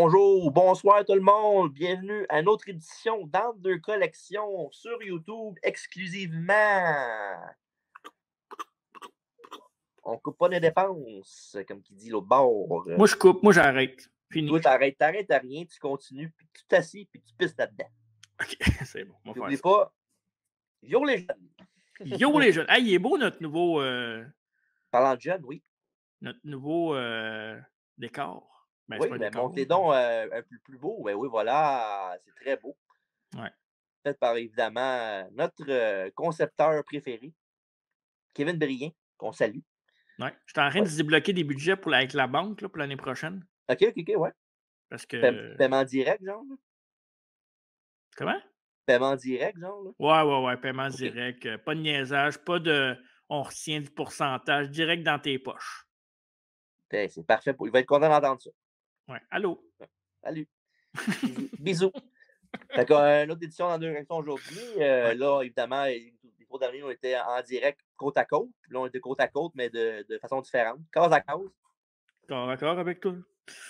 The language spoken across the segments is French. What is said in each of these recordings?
Bonjour, bonsoir tout le monde. Bienvenue à une autre édition d'Entre deux collections sur YouTube exclusivement. On coupe pas les dépenses, comme qui dit l'autre bord. Moi, je coupe. Moi, j'arrête. Fini. Toi, t'arrêtes à rien, tu continues, puis tu t'assis, puis tu pisses là-dedans. OK, c'est bon. N'oublie pas, yo les jeunes. Yo les jeunes. Hey, il est beau notre nouveau... Parlant de jeunes, oui. Notre nouveau décor. Ben, Oui, c'est pas un mais décor. montez donc un peu plus beau. Ben oui, voilà, c'est très beau. Ouais. Fait par, évidemment, notre concepteur préféré, Kevin Brien, qu'on salue. Ouais. Je suis en train de débloquer des budgets avec la banque là, pour l'année prochaine. OK, ouais. Parce que... Paiement direct, genre? Là? Comment? Paiement direct, genre? Là? Ouais. Paiement direct. Pas de niaisage, pas de... On retient du pourcentage direct dans tes poches. C'est parfait. Il va être content d'entendre ça. Ouais. Allô? Salut. Bisous. Fait qu'une autre édition dans deux réactions aujourd'hui. Là, évidemment, les trois derniers, on était en direct côte à côte. Là, on était côte à côte, mais de façon différente. Case à case. D'accord avec toi?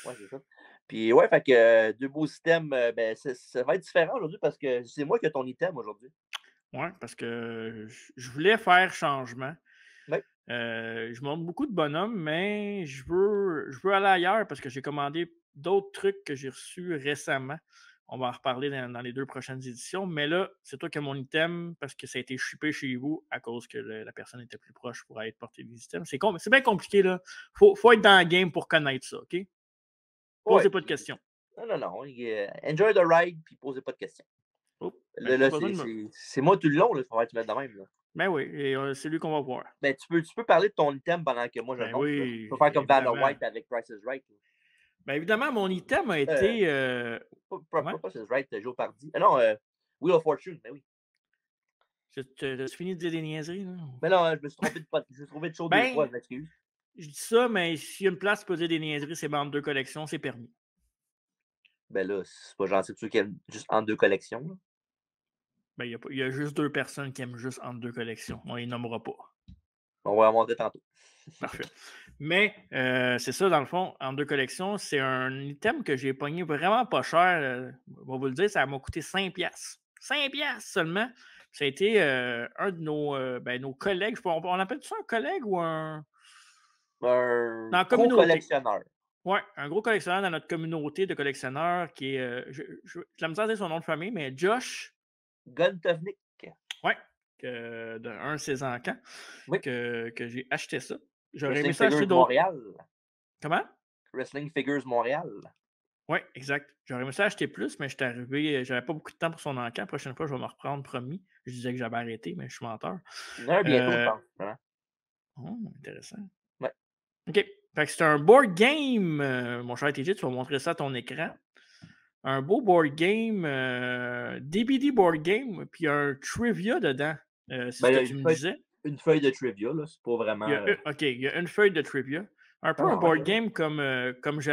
Ouais, c'est ça. Puis, ouais, fait que deux beaux systèmes, ben, ça va être différent aujourd'hui parce que c'est moi qui ai ton item aujourd'hui. Ouais, parce que je voulais faire changement. Oui. Je montre beaucoup de bonhommes, mais je veux aller ailleurs parce que j'ai commandé d'autres trucs que j'ai reçus récemment. On va en reparler dans les 2 prochaines éditions. Mais là, c'est toi qui as mon item parce que ça a été shippé chez vous à cause que la personne était plus proche pour aller porter des items. C'est bien compliqué, là. Faut être dans le game pour connaître ça, OK? Posez pas de questions. Non. Enjoy the ride, puis posez pas de questions. Oh, Là, c'est moi tout le long, il faudrait que tu mettes de même. Là. Ben oui, et c'est lui qu'on va voir. Ben, tu peux parler de ton item pendant que moi je monte. Oui, tu peux faire comme Vanna White avec Price is Right. Ben évidemment, mon item a été. Pas Price is Right, Joe Pardy. Non, Wheel of Fortune, ben oui. T'as fini de dire des niaiseries, là? Mais non, je me suis trompé de show 2 fois, je m'excuse. Je dis ça, mais s'il y a une place pour dire des niaiseries, c'est entre deux collections, c'est permis. Ben là, c'est pas gentil de ceux qui aiment juste entre deux collections. Là. Ben, il y a juste 2 personnes qui aiment juste entre deux collections. On les nommera pas. On va en montrer tantôt. Parfait. Mais c'est ça, dans le fond, entre deux collections, c'est un item que j'ai pogné vraiment pas cher. On va vous le dire, ça m'a coûté 5$. 5$ seulement. Ça a été un de nos collègues. On appelle ça un collègue ou un. Un gros collectionneur. Oui, un gros collectionneur dans notre communauté de collectionneurs qui est. Je la misère à dire son nom de famille, mais Josh. Guntovnik. Oui, d'un de ses encans. Oui. Que j'ai acheté ça. J'aurais aimé ça acheter d'autres. Montréal. Comment? Wrestling Figures Montréal. Oui, exact. J'aurais aimé ça acheter plus, mais j'étais arrivé. J'avais pas beaucoup de temps pour son encan. La prochaine fois, je vais me reprendre, promis. Je disais que j'avais arrêté, mais je suis menteur. Il y en a un bientôt, je pense. Hein? Oh, intéressant. Ouais. OK. Fait que c'est un board game, mon cher TJ, tu vas montrer ça à ton écran. Un beau board game, DBD board game, puis un trivia dedans. C'est ce que tu me disais. Une feuille de trivia, là. C'est pas vraiment. OK, il y a une feuille de trivia. Un peu un board game comme j'ai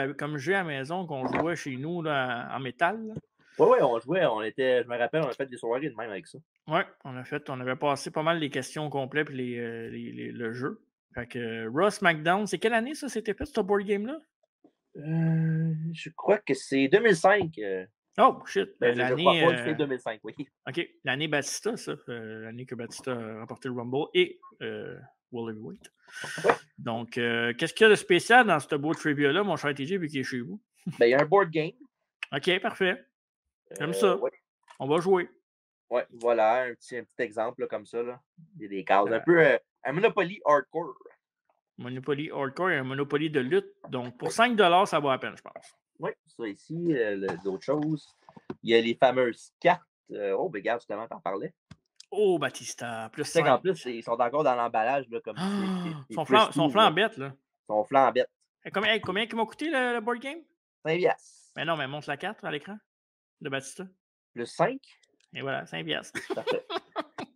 à la maison qu'on jouait chez nous là, en métal. Oui, on jouait. Je me rappelle, on a fait des soirées de même avec ça. Oui, on avait passé pas mal les questions complètes et le jeu. Fait que Ross McDown, c'est quelle année ça s'était fait, ce board game-là? Je crois que c'est 2005. Oh, shit. Je crois pas que c'est 2005, oui. OK. L'année Batista, ça. L'année que Batista a remporté le Rumble et World Heavyweight. Ouais. Donc, qu'est-ce qu'il y a de spécial dans ce beau trivia-là, mon cher TJ, vu qu'il est chez vous? Ben, il y a un board game. OK, parfait. J'aime ça. Ouais. On va jouer. Oui, voilà, un petit exemple là, comme ça. Là. Il y a des cases. Un peu un Monopoly hardcore. Monopoly hardcore et un Monopoly de lutte. Donc, pour 5$, ça vaut la peine, je pense. Oui, ça ici, d'autres choses. Il y a les fameuses cartes. Ben, regarde, justement, t'en parlais. Oh, Batista, plus 5. En plus, ils sont encore dans l'emballage, là, comme ils sont flambettes, là. Ils sont flambettes. Combien il m'a coûté le board game? 5$. Mais non, mais montre la carte à l'écran de Batista. Le 5? Et voilà, 5$. Parfait.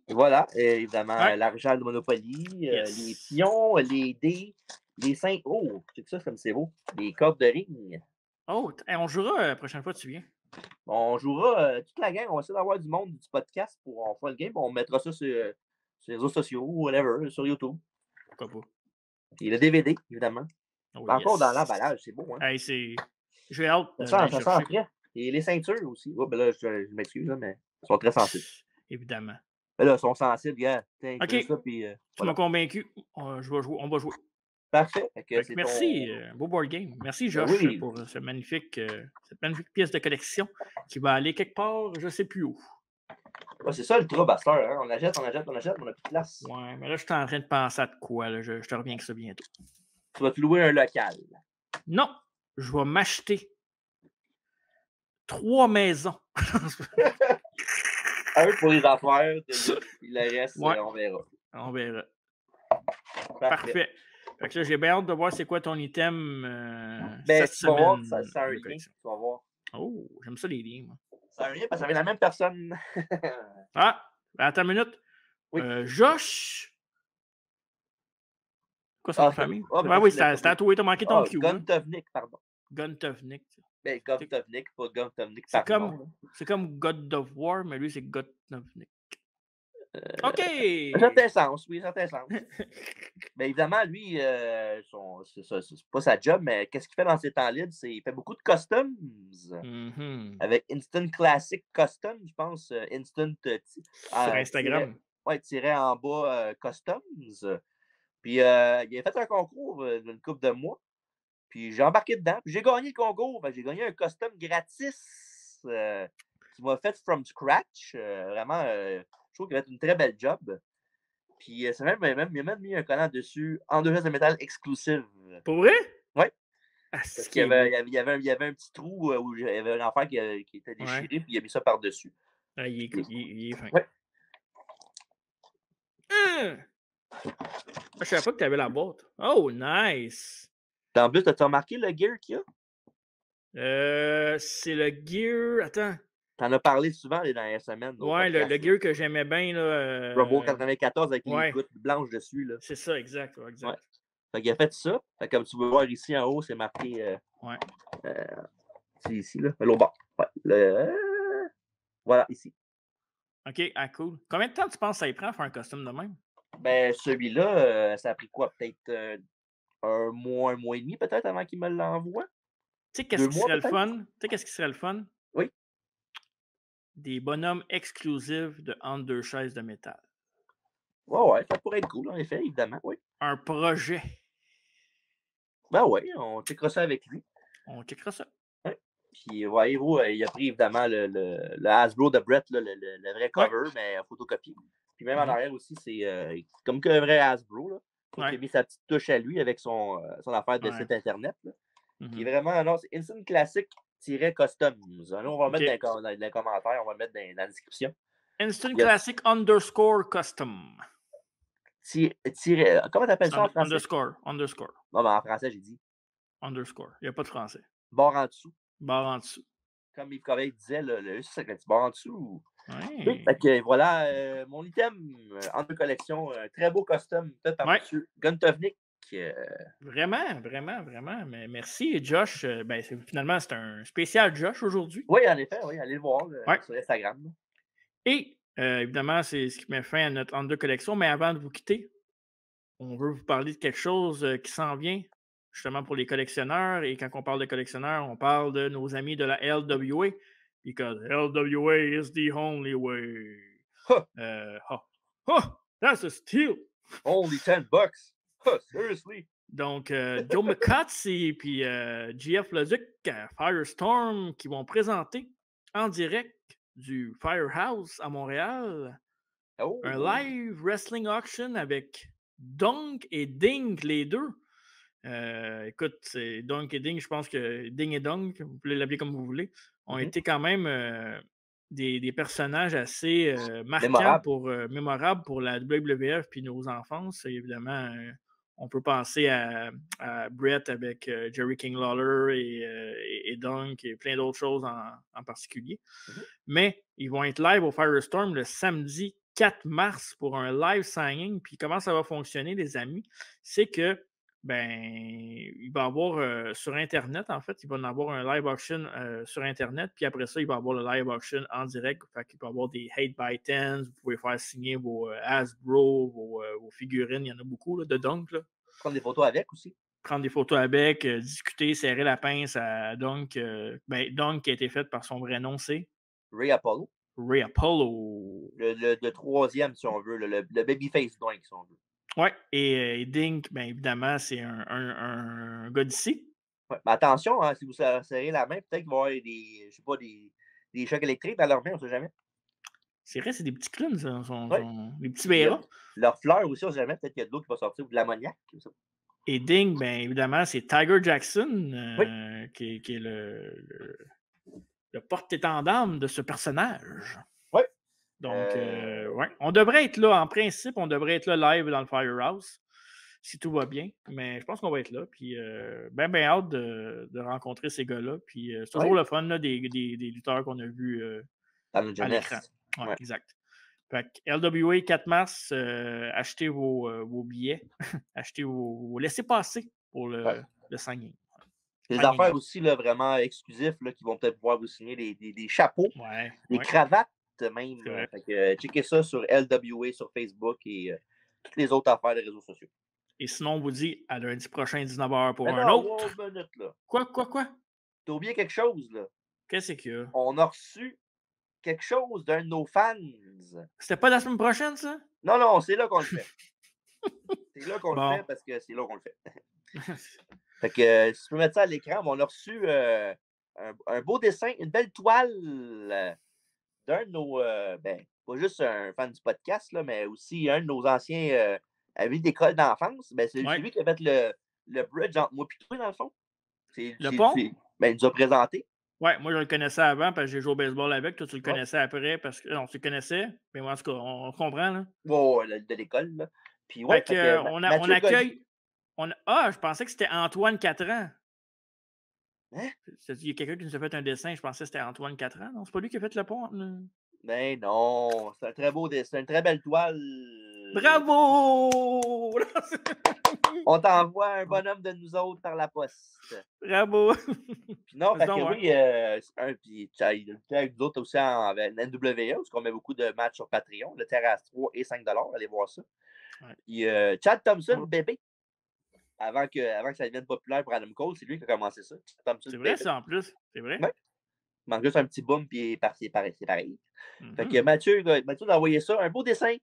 Et voilà, évidemment, l'argent de Monopoly, les pions, les dés, les 5. Oh, c'est ça, comme c'est beau. Les cordes de ring. Oh, on jouera la prochaine fois, tu viens. On jouera toute la gang. On va essayer d'avoir du monde du podcast pour on fera le game. On mettra ça sur les réseaux sociaux, whatever, sur YouTube. Pourquoi pas? Et le DVD, évidemment. Oh, encore dans l'emballage, c'est beau, hein? Hey, c'est J'ai hâte Ça d'aller sent, ça sent chercher. frais. Et les ceintures aussi. Oh, ben là, je m'excuse, là, mais ils sont très sensibles. Évidemment. Ben là, ils sont sensibles, gars. Tiens, OK, crée ça, puis tu m'as voilà. convaincu. Je vais jouer, on va jouer. Parfait. Fait que Fait que c'est merci, ton. beau board game. Merci, Ben Josh, oui. pour cette magnifique pièce de collection qui va aller quelque part, je ne sais plus où. Ouais, c'est ça le trouble à cette heure, hein. On achète, on achète, on achète, mais on n'a plus de place. Ouais, mais là, je suis en train de penser à de quoi. Là. Je te reviens avec ça bientôt. Tu vas te louer un local. Non, je vais m'acheter 3 maisons. Un pour les affaires, puis le reste, Ouais, on verra. on verra. Parfait. Parfait. Fait que là, j'ai bien hâte de voir c'est quoi ton item Ben, cette tu vas voir, semaine ça a un de lien. collection. Tu vas voir. Oh, j'aime ça les liens, moi. Ça a un lien parce que ça vient de la même personne. Ah, attends une minute. Oui. Josh. Quoi son nom Ah, de famille? ben Ouais, toi, oui, tu l'as c'était pas. à toi, t'as manqué ton Ah, cue, là. Guntovnik, pardon. Guntovnik. Ben, C'est Guntovnik, pas Guntovnik c'est par comme, nom, là. c'est comme God of War, mais lui, c'est Guntovnik. OK! Un certain sens, oui, un certain sens. Ben, évidemment, lui, c'est pas sa job, mais qu'est-ce qu'il fait dans ses temps libres? Il fait beaucoup de customs. Mhm. Avec Instant Classic Custom, je pense. Instant Sur Instagram. tiret en bas Customs. Puis il a fait un concours d'une couple de mois. Puis j'ai embarqué dedans. Puis j'ai gagné le concours. J'ai gagné un custom gratis qui m'a fait from scratch. Vraiment, je trouve qu'il a fait une très belle job. Puis il a même mis un collant dessus en 2 pièces de métal exclusive. Pour vrai? Oui. Ah, Parce c'est qu'il qui est beau. il y avait un petit trou où il y avait un enfant qui était Ouais. déchiré, puis il a mis ça par-dessus. Ah, il est fin. Ouais. Je savais pas que tu avais la boîte. Oh, nice! En plus, as-tu remarqué le gear qu'il y a? C'est le gear. Attends. T'en as parlé souvent les dernières semaines au Ouais, le podcast. gear que j'aimais bien. Robo 94 avec les Ouais, gouttes blanches dessus. Là. c'est ça, exact. Ouais, Ouais. exact. Fait qu'il a fait ça. Fait que comme tu peux voir ici en haut, c'est marqué. Ouais. C'est ici, là. L'autre bord. Ouais. Voilà, ici. OK, ah, cool. Combien de temps tu penses que ça y prend à faire un costume de même? Ben, celui-là, ça a pris quoi? Peut-être un mois et demi, peut-être, avant qu'il me l'envoie. Tu sais, 2 qu'est-ce qui mois, serait le peut-être? fun? Tu sais, qu'est-ce qui serait le fun? Oui. Des bonhommes exclusifs de entre deux chaises de métal. Ouais, ça pourrait être cool, en effet, évidemment, oui. Un projet. Ben oui, on checkera ça avec lui. On checkera ça. Ouais. Puis, voyez-vous, il a pris évidemment le Hasbro de Brett, là, le vrai cover, mais photocopié. Puis même en arrière aussi, c'est comme qu'un vrai Hasbro. Là. Il a mis sa petite touche à lui avec son affaire de site Internet. Là, qui est vraiment, non, c'est Instant Classic-Customs. Là, on va le mettre dans les commentaires, on va le mettre dans la description. Instant Classic _ Custom. Comment t'appelles ça en français? Underscore. Non, mais en français, j'ai dit. Underscore. Il n'y a pas de français. Barre en dessous. Barre en dessous. Comme Yves Corbeil disait, c'est un petit barre en dessous. Ouais. Fait que voilà, mon item en deux collections, très beau costume fait par M. Guntovnik. Vraiment, vraiment, vraiment. Mais merci, Josh. Finalement, c'est un spécial Josh aujourd'hui. Oui, en effet, oui, allez le voir sur Instagram. Et évidemment, c'est ce qui met fin à notre entre deux collection. Mais avant de vous quitter, on veut vous parler de quelque chose qui s'en vient, justement pour les collectionneurs. Et quand on parle de collectionneurs, on parle de nos amis de la LWA. Because LWA is the only way. That's a steal! Only $10. Seriously? Donc, Joe McCarthy et GF Leduc, Firestorm, qui vont présenter en direct du Firehouse à Montréal un live wrestling auction avec Dunk et Dink, les deux. Écoute, c'est Dunk et Dink, je pense que Ding et Dunk, vous pouvez l'appeler comme vous voulez, ont été quand même des personnages assez marquants, mémorables pour la WWF puis nos enfances. Et évidemment, on peut penser à Brett avec Jerry King Lawler et Dunk et plein d'autres choses en particulier. Mais ils vont être live au Firestorm le samedi 4 mars pour un live signing. Puis comment ça va fonctionner, les amis? C'est que il va y avoir sur Internet, en fait, il va y avoir un live auction sur Internet, puis après ça, il va y avoir le live auction en direct. Fait qu'il va y avoir des hate by tens, vous pouvez faire signer vos Hasbro, vos figurines, il y en a beaucoup là, de Dunk. Là. Prendre des photos avec aussi. prendre des photos avec, discuter, serrer la pince à Dunk. Dunk qui a été fait par son vrai nom, c'est Ray Apollo. Ray Apollo. Le troisième, si on veut, le babyface Doink, si on veut. Ouais, et Dink, bien évidemment, c'est un gars d'ici. Ouais, mais attention, hein, si vous serrez la main, peut-être qu'il va y avoir des, je sais pas, des chocs électriques dans leur main, on ne sait jamais. C'est vrai, c'est des petits clowns, ça, Ouais. des petits Puis, Béras. leur fleur aussi, on ne sait jamais. Peut-être qu'il y a de l'eau qui va sortir ou de l'ammoniac. Et Dink, bien évidemment, c'est Tiger Jackson, Oui. qui est le porte-étendard de ce personnage. Oui. Donc, ouais, on devrait être là, en principe, on devrait être là live dans le Firehouse, si tout va bien. Mais je pense qu'on va être là. Puis, ben hâte de rencontrer ces gars-là. Puis, c'est toujours le fun là, des lutteurs qu'on a vus dans notre à l'écran. jeunesse. Ouais, Ouais. exact. Fait que LWA 4 mars, achetez vos billets, achetez vos laissez-passer pour le signing. Des affaires aussi là, vraiment exclusives là, qui vont peut-être pouvoir vous signer des chapeaux, des cravates même. Fait que, checkez ça sur LWA sur Facebook et toutes les autres affaires des réseaux sociaux. Et sinon, on vous dit à lundi prochain, 19h pour un non, autre. One minute, là. Quoi? T'as oublié quelque chose, là. Qu'est-ce qu'il y a? On a reçu quelque chose d'un de nos fans. C'était pas la semaine prochaine, ça? Non, c'est là qu'on le fait. C'est là qu'on le fait parce que c'est là qu'on le fait. Fait que si tu peux mettre ça à l'écran, on a reçu un beau dessin, une belle toile d'un de nos, pas juste un fan du podcast, là, mais aussi un de nos anciens amis d'école d'enfance. Ben, c'est lui qui a fait le bridge entre moi et toi, dans le fond. Le pont? Ben, il nous a présenté. Ouais, moi je le connaissais avant parce que j'ai joué au baseball avec. Toi, tu le connaissais après parce que. Non, tu le connaissais. Mais moi, en tout cas, on comprend, là. Ouais, de l'école, là. Puis ouais, fait que, on accueille. Je pensais que c'était Antoine 4 ans. Hein? Il y a quelqu'un qui nous a fait un dessin, je pensais que c'était Antoine 4 ans. Non, c'est pas lui qui a fait le pont. Ben non, c'est un très beau dessin, une très belle toile. Bravo! On t'envoie un bonhomme de nous autres par la poste. Bravo! Puis non, fait que oui, puis il était avec nous autres aussi en NWA, parce qu'on met beaucoup de matchs sur Patreon, le terrasse 3 et 5 allez voir ça. Ouais. Puis Chad Thompson, bébé, avant que ça devienne populaire pour Adam Cole, c'est lui qui a commencé ça. C'est vrai, ça, en plus. C'est vrai. Ouais. Il manque juste un petit boom, puis c'est pareil. Fait que Mathieu a envoyé ça, un beau dessin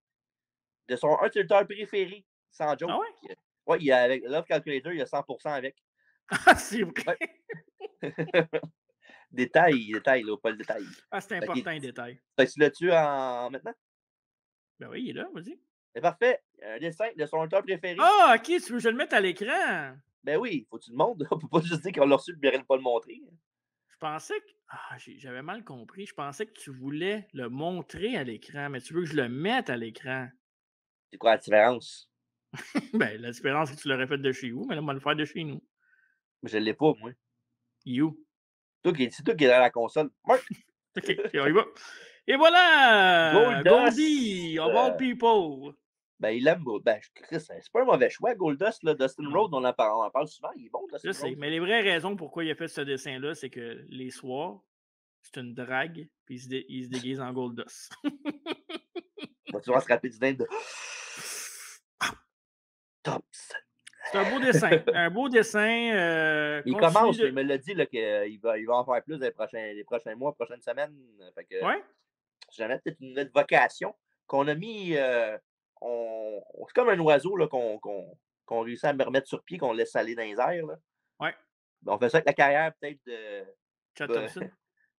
de son un tuteur préféré, sans joke. Ah ouais? Ouais, il a, avec Love Calculator, il y a 100% avec. Ah, c'est vrai! Ouais. détail, là, pas le détail. Ah, c'est important, les détails. Fait que tu l'as-tu en maintenant? Ben oui, il est là, vas-y. C'est parfait. Un dessin de son auteur préféré. Ah, OK, tu veux que je le mette à l'écran? Ben oui, faut que tu le montres. On peut pas juste dire qu'on l'a reçu et ne pas le montrer. Je pensais que. J'avais mal compris. Je pensais que tu voulais le montrer à l'écran, mais tu veux que je le mette à l'écran. C'est quoi la différence? Ben, la différence, c'est que tu l'aurais fait de chez vous, mais là, on va le faire de chez nous. Mais je l'ai pas, moi. You. C'est toi qui es dans la console. Marc! OK, on y va. Et voilà! Goldust! of all people! Ben, il aime. Ben, Chris, c'est pas un mauvais choix, Goldust. Là. Dustin Rhodes, on en parle souvent. Il est bon, Dustin Je sais, Rhodes. mais les vraies raisons pourquoi il a fait ce dessin-là, c'est que les soirs, c'est une drague, puis il se déguise en Goldust. Tu vas se rappeler du dingue de Thompson. C'est un beau dessin. Un beau dessin. Il commence, il me l'a dit qu'il va en faire plus les prochains mois, prochaines semaines. Fait que, si jamais peut-être une nouvelle vocation qu'on a mis. C'est comme un oiseau là, qu'on réussit à me remettre sur pied, qu'on laisse aller dans les airs. Là. Ouais. Ben, on fait ça avec la carrière peut-être de. Chad Thompson.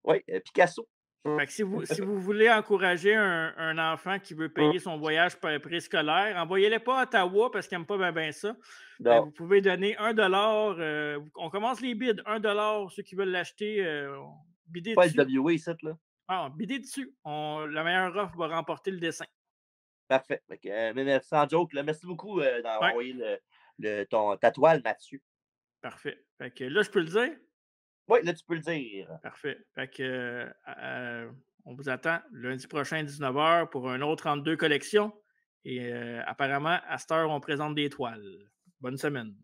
Oui, Picasso. Fait que si vous voulez encourager un enfant qui veut payer son voyage préscolaire, envoyez-le pas à Ottawa parce qu'il n'aime pas bien ça. Vous pouvez donner $1. On commence les bids. $1, ceux qui veulent l'acheter, bidez pas dessus. Pas le WA ici, là. Ah, bidez dessus. La meilleure offre va remporter le dessin. Parfait. Fait que, mais sans joke, là, merci beaucoup d'avoir envoyé ta toile, Mathieu. Parfait. Fait que là, je peux le dire? Oui, là, tu peux le dire. Parfait. Fait que on vous attend lundi prochain, 19h, pour un autre 32 collections. Et apparemment, à cette heure, on présente des toiles. Bonne semaine.